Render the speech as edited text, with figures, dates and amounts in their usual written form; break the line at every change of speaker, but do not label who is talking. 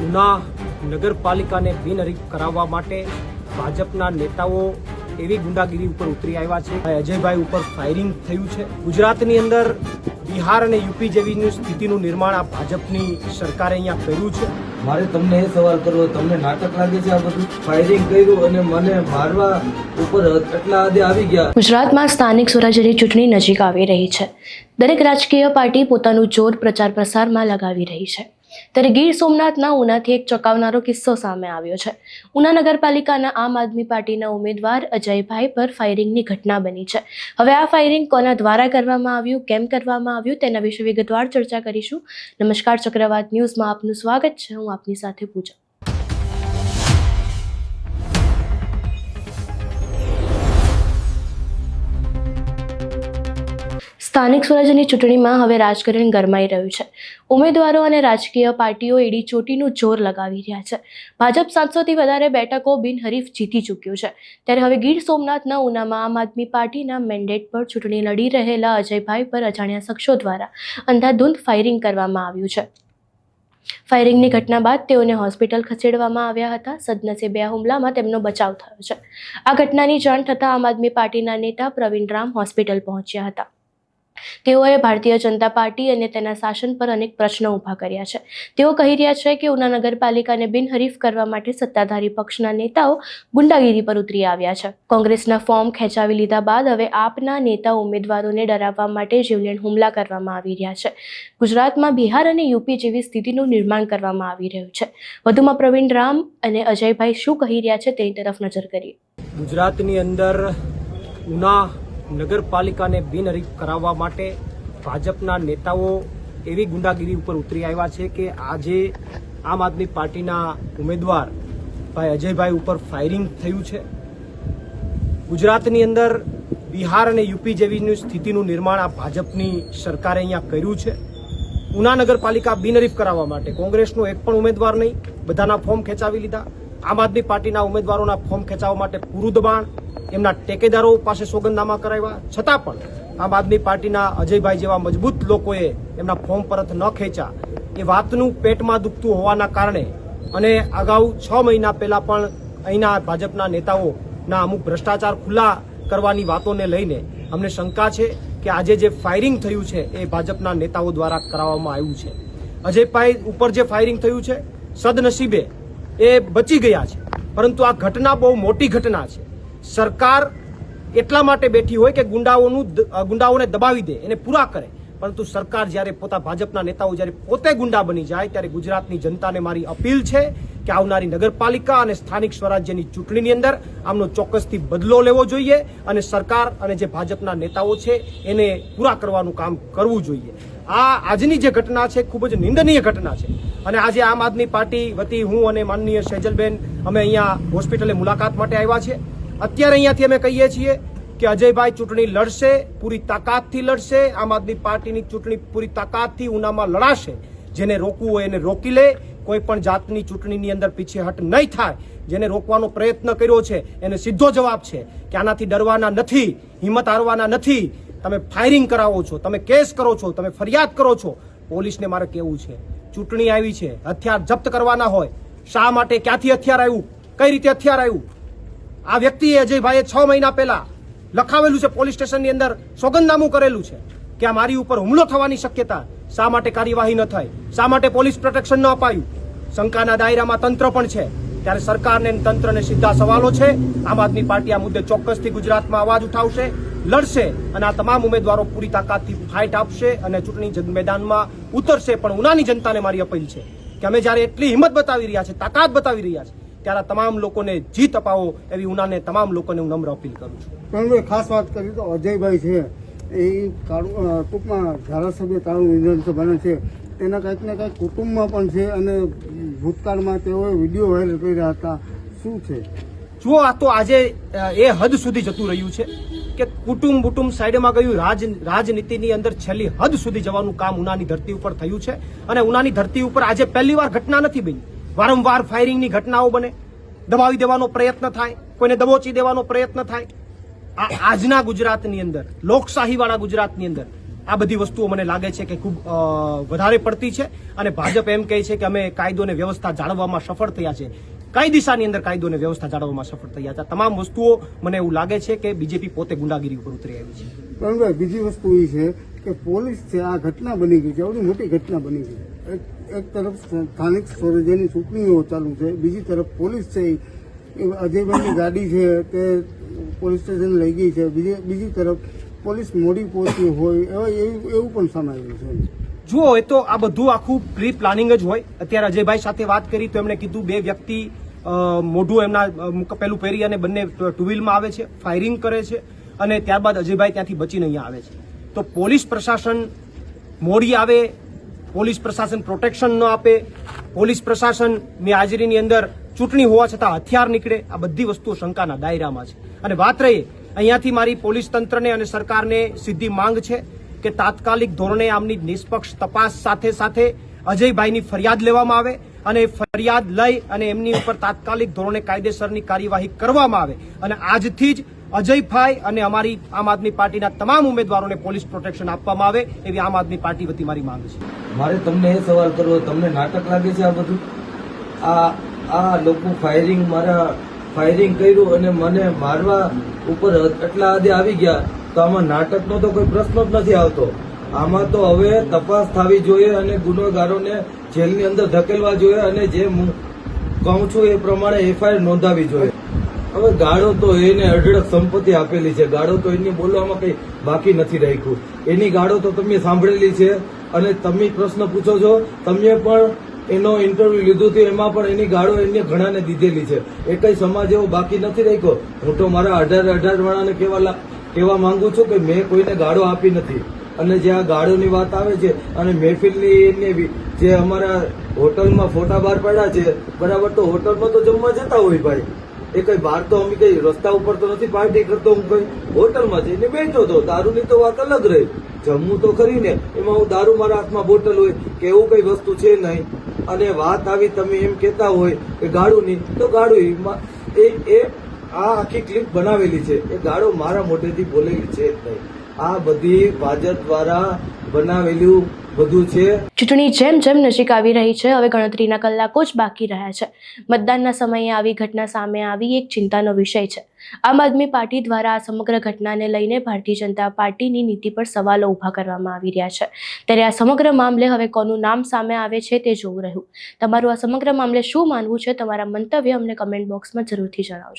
ઉના નગરપાલિકાને બિનહરીફ કરાવવા માટે ભાજપના નેતાઓ એવી ગુંડાગીરી ઉપર ઉતરી આવ્યા છે। અજયભાઈ ઉપર ફાયરિંગ થયું છે। ગુજરાતની અંદર બિહાર અને યુપી જેવી સ્થિતિનું નિર્માણ આ ભાજપની સરકારે અહીંયા કર્યું છે।
મારે તમને એ સવાલ કરવો, તમને નાટક લાગે છે આ બધું? ફાયરિંગ કર્યું અને મને મારવા ઉપર એટલા હદે આવી ગયા।
ગુજરાતમાં સ્થાનિક સ્વરાજ્યની ચૂંટણી નજીક આવી રહી છે। દરેક રાજકીય પાર્ટી પોતાનું જોર પ્રચાર પ્રસારમાં લગાવી રહી છે। ત્યારે ગીર સોમનાથના ઉનાથી એક ચોંકાવનારો કિસ્સો સામે આવ્યો છે। ઉના નગરપાલિકાના આમ આદમી પાર્ટીના ઉમેદવાર અજયભાઈ પર ફાયરિંગની ઘટના બની છે। હવે આ ફાયરિંગ કોના દ્વારા કરવામાં આવ્યું, કેમ કરવામાં આવ્યું, તેના વિશે વિગતવાર ચર્ચા કરીશું। નમસ્કાર, ચક્રવાત ન્યૂઝમાં આપનું સ્વાગત છે। હું આપની સાથે પૂજા। સ્થાનિક સ્વરાજ્યની ચૂંટણીમાં હવે રાજકારણ ગરમાઈ રહ્યું છે। ઉમેદવારો અને રાજકીય પાર્ટીઓ એડી ચોટીનું જોર લગાવી રહ્યા છે। ભાજપ 700થી વધારે બેઠકો બિનહરીફ જીતી ચૂક્યું છે। ત્યારે હવે ગીર સોમનાથના ઉનામાં આમ આદમી પાર્ટીના મેન્ડેટ પર ચૂંટણી લડી રહેલા અજયભાઈ પર અજાણ્યા શખ્સો દ્વારા અંધાધૂંધ ફાયરિંગ કરવામાં આવ્યું છે। ફાયરિંગની ઘટના બાદ તેઓને હોસ્પિટલ ખસેડવામાં આવ્યા હતા। સદનસીબે આ હુમલામાં તેમનો બચાવ થયો છે। આ ઘટનાની જાણ થતાં આમ આદમી પાર્ટીના નેતા પ્રવીણ રામ હોસ્પિટલ પહોંચ્યા હતા। તેઓએ ભારતીય જનતા પાર્ટી અને તેના શાસન પર અનેક પ્રશ્નો ઊભા કર્યા છે। તેઓ કહી રહ્યા છે કે ઉના નગરપાલિકાને બિનહરીફ કરવા માટે સત્તાધારી પક્ષના નેતાઓ ગુંડાગીરી પર ઉતરી આવ્યા છે। કોંગ્રેસના ફોર્મ ખેંચાવી લીધા બાદ હવે આપના નેતા ઉમેદવારોને ડરાવવા માટે જીવલેણ હુમલા કરવામાં આવી રહ્યા છે। ગુજરાતમાં બિહાર અને યુપી જેવી સ્થિતિનું નિર્માણ કરવામાં આવી રહ્યું છે। વધુમાં પ્રવીણ રામ અને અજયભાઈ શું કહી રહ્યા છે તેની તરફ નજર કરીએ।
ગુજરાતની અંદર ઉના નગરપાલિકાને બિનહરીફ કરાવવા માટે ભાજપના નેતાઓ એવી ગુંડાગીરી ઉપર ઉતરી આવ્યા છે કે આજે આમ આદમી પાર્ટીના ઉમેદવાર ભાઈ અજયભાઈ ઉપર ફાયરિંગ થયું છે। ગુજરાતની અંદર બિહાર અને યુપી જેવી સ્થિતિનું નિર્માણ આ ભાજપની સરકારે અહીંયા કર્યું છે। ઉના નગરપાલિકા બિનહરીફ કરાવવા માટે કોંગ્રેસનો એક પણ ઉમેદવાર નહીં, બધાના ફોર્મ ખેંચાવી લીધા। આમ આદમી પાર્ટીના ઉમેદવારોના ફોર્મ ખેંચાવવા માટે પૂરું દબાણ, એમના ટેકેદારો પાસે સોગંદનામા કરાવ્યા છતાં પણ આમ આદમી પાર્ટીના અજયભાઈ જેવા મજબૂત લોકોએ એમના ફોર્મ પરત ન ખેંચ્યા। એ વાતનું પેટમાં દુખતું હોવાના કારણે અને અગાઉ 6 મહિના પહેલા પણ અહીંના ભાજપના નેતાઓના અમુક ભ્રષ્ટાચાર ખુલ્લા કરવાની વાતોને લઈને અમને શંકા છે કે આજે જે ફાયરિંગ થયું છે એ ભાજપના નેતાઓ દ્વારા કરાવવામાં આવ્યું છે। અજયભાઈ ઉપર જે ફાયરિંગ થયું છે સદનસીબે એ બચી ગયા છે, પરંતુ આ ઘટના બહુ મોટી ઘટના છે। સરકાર એટલા માટે બેઠી હોય કે ગુંડાઓને દબાવી દે, એને પૂરા કરે, પરંતુ સરકાર જ્યારે ભાજપના નેતાઓ જ્યારે પોતે ગુંડા બની જાય ત્યારે ગુજરાતની જનતાને મારી અપીલ છે કે આવનારી નગરપાલિકા અને સ્થાનિક સ્વરાજ્યની ચૂંટણીની અંદર આમનો ચોક્કસથી બદલો લેવો જોઈએ અને સરકાર અને જે ભાજપના નેતાઓ છે એને પૂરા કરવાનું કામ કરવું જોઈએ। આ આજની જે ઘટના છે ખૂબ જ નિંદનીય ઘટના છે અને આજે આમ આદમી પાર્ટી વતી હું અને માનનીય સેજલબેન અમે અહીંયા હોસ્પિટલે મુલાકાત માટે આવ્યા છે। અત્યારે અહીંયાથી અમે કહીએ છીએ કે અજયભાઈ ચૂંટણી લડશે, પૂરી તાકાતથી લડશે। આમ આદમી પાર્ટીની ચૂંટણી પૂરી તાકાતથી ઉનામાં લડાશે। જેને રોકવું હોય એને રોકી લે, કોઈ પણ જાતની ચૂંટણીની અંદર પીછેહટ નહીં થાય। જેને રોકવાનો પ્રયત્ન કર્યો છે એને સીધો જવાબ છે કે આનાથી ડરવાના નથી, હિંમત હારવાના નથી। તમે ફાયરિંગ કરાવો છો, તમે કેસ કરો છો, તમે ફરિયાદ કરો છો। પોલીસને મારે કહેવું છે, ચૂંટણી આવી છે, હથિયાર જપ્ત કરવાના હોય, શા માટે, ક્યાંથી હથિયાર આવ્યું, કઈ રીતે હથિયાર આવ્યું? આ વ્યક્તિએ અજયભાઈએ 6 મહિના પહેલા લખાવેલું છે, પોલીસ સ્ટેશનની અંદર સોગંદનામું કરેલું છે કે આ મારી ઉપર હુમલો થવાની શક્યતા, શા માટે કાર્યવાહી ન થઈ, શા માટે પોલીસ પ્રોટેક્શન ન અપાયું? શંકાના દાયરામાં તંત્ર પણ છે, ત્યારે સરકારને તંત્રને સીધા સવાલો છે। આમ આદમી પાર્ટી આ મુદ્દે ચોક્કસથી ગુજરાતમાં અવાજ ઉઠાવશે, લડશે અને આ તમામ ઉમેદવારો પૂરી તાકાતથી ફાઇટ આપશે અને ચૂંટણી મેદાનમાં ઉતરશે। પણ ઉનાની જનતાને મારી અપીલ છે કે અમે જ્યારે એટલી હિંમત બતાવી રહ્યા છે, તાકાત બતાવી રહ્યા છે, ત્યારે તમામ લોકોને જીત અપાવો એવી ઉનાને તમામ લોકોને હું નમ્ર અપીલ કરું છું।
પણ ખાસ વાત કરી તો અજયભાઈ છે એ ટૂંકમાં ધારાસભ્ય તાળું વિધાનસભાના છે, તેના કંઈક ને કંઈક કુટુંબમાં પણ છે અને ભૂતકાળમાં તેઓએ વિડીયો વાયરલ કર્યા હતા। શું છે?
જુઓ, આ તો આજે એ હદ સુધી જતું રહ્યું છે કે કુટુંબ સાઈડમાં ગયું, રાજનીતિની અંદર છેલ્લી હદ સુધી જવાનું કામ ઉનાની ધરતી ઉપર થયું છે। અને ઉનાની ધરતી ઉપર આજે પહેલી વાર ઘટના નથી બની, વારંવાર ફાયરિંગની ઘટનાઓ બને, દબાવી દેવાનો પ્રયત્ન થાય, કોઈને દબોચી દેવાનો પ્રયત્ન થાય। આજના ગુજરાતની અંદર, લોકશાહીવાળા ગુજરાતની અંદર આ બધી વસ્તુઓ મને લાગે છે કે ખૂબ વધારે પડતી છે અને ભાજપ એમ કહે છે કે અમે કાયદો અને વ્યવસ્થા જાળવવામાં સફળ થયા છે. કઈ દિશાની અંદર કાયદો અને વ્યવસ્થા જાળવવામાં સફળ થયા છે? તમામ વસ્તુઓ મને એવું લાગે છે કે બીજેપી પોતે ગુંડાગીરી ઉપર ઉતરી આવી છે.
પરણભાઈ, બીજી વસ્તુ એ છે કે પોલીસ છે, આ ઘટના બની ગઈ છે, આવડી મોટી ઘટના બની ગઈ. એક તરફ સ્થાનિક સ્વરાજ્યની ચૂંટણીઓ ચાલુ છે, બીજી તરફ પોલીસ છે એ અજયભાઈની ગાડી છે તે પોલીસ સ્ટેશન લઈ ગઈ છે, બીજી તરફ પોલીસ મોડી પહોંચી હોય એવું પણ સામે આવ્યું છે.
જુઓ, એ તો આ બધું આખું પ્રી પ્લાનિંગ જ હોય. અત્યારે અજયભાઈ સાથે વાત કરી તો એમણે કીધું 2 વ્યક્તિ મોઢું એમના પેલું પહેરી અને બંને ટુ વ્હીલમાં આવે છે, ફાયરિંગ કરે છે અને ત્યારબાદ અજયભાઈ ત્યાંથી બચીને અહીંયા આવે છે. તો પોલીસ પ્રશાસન મોડી આવે, પોલીસ પ્રશાસન પ્રોટેક્શન ન આપે, પોલીસ પ્રશાસનની હાજરીની અંદર ચૂંટણી હોવા છતાં હથિયાર નીકળે, આ બધી વસ્તુઓ શંકાના દાયરામાં છે. અને વાત રહી અહીંયાથી મારી પોલીસ તંત્રને અને સરકારને સીધી માંગ છે કે તાત્કાલિક ધોરણે આમની નિષ્પક્ષ તપાસ સાથે સાથે અજયભાઈની ફરિયાદ લેવામાં આવે અને ફરિયાદ લઈ અને એમની ઉપર તાત્કાલિક ધોરણે કાયદેસરની કાર્યવાહી કરવામાં આવે અને આજથી જ અજયભાઈ અને અમારી આમ આદમી પાર્ટીના તમામ ઉમેદવારોને પોલીસ પ્રોટેક્શન આપવામાં આવે એવી આમ આદમી પાર્ટી વતી મારી માંગ છે.
મારે તમને એ સવાલ કરવો, તમને નાટક લાગે છે આ બધું? આ લોકો ફાયરિંગ કર્યું અને મને મારવા ઉપર એટલા હદે આવી ગયા, તો આમાં નાટકનો તો કોઈ પ્રશ્ન જ નથી આવતો. આમાં તો હવે તપાસ થવી જોઈએ અને ગુનેગારોને જેલની અંદર ધકેલવા જોઈએ અને જે હું કહું છું એ પ્રમાણે એફઆઈઆર નોંધાવી જોઈએ. હવે ગાળો તો એને અઢળક સંપત્તિ આપેલી છે, ગાળો તો એની બોલવામાં કઈ બાકી નથી રાખ્યું. એની ગાળો તો તમે સાંભળેલી છે અને તમે પ્રશ્ન પૂછો છો, તમે પણ એનો ઇન્ટરવ્યુ લીધું હતું, એમાં પણ એની ગાળો એને ઘણાને દીધેલી છે. એ કઈ સમાજ એવો બાકી નથી રાખ્યો. હું તો મારા 18 વાળાને કહેવા માંગુ છું કે મેં કોઈને ગાળો આપી નથી. અને જે આ ગાળોની વાત આવે છે અને મહેફિલની એની જે અમારા હોટલમાં ફોટા બહાર પડ્યા છે, બરાબર, તો હોટલમાં તો જમવા જતા હોય ભાઈ, એ કઈ બહાર તો અમે કઈ રસ્તા ઉપર તો નથી પાર્ટી કરતો, હું કઈ હોટલમાં જઈને બેઠો હતો. દારૂની તો વાત અલગ રહી, જમવું તો ખરી ને, એમાં હું દારૂ મારા હાથમાં બોટલ હોય કે એવું કઈ વસ્તુ છે નહીં. અને વાત આવી તમે એમ કહેતા હોય કે ગાળુની, તો ગાળું એ આ આખી ક્લિપ બનાવેલી છે, એ ગાળો મારા મોઢેથી બોલેલી છે જ નહીં. આ બધી ભાજપ દ્વારા બનાવેલું બધું છે.
ચૂંટણી જેમ જેમ નજીક આવી રહી છે, હવે ગણતરીના કલાકો જ બાકી રહ્યા છે. મતદાનના સમયે આવી ઘટના સામે આવી એક ચિંતાનો વિષય છે. આમ આદમી પાર્ટી દ્વારા આ સમગ્ર ઘટનાને લઈને ભારતીય જનતા પાર્ટીની નીતિ પર સવાલો ઊભા કરવામાં આવી રહ્યા છે. ત્યારે આ સમગ્ર મામલે હવે કોનું નામ સામે આવે છે તે જોવું રહ્યું. તમારું આ સમગ્ર મામલે શું માનવું છે? તમારા મંતવ્ય અમને કમેન્ટ બોક્સમાં જરૂરથી જણાવજો.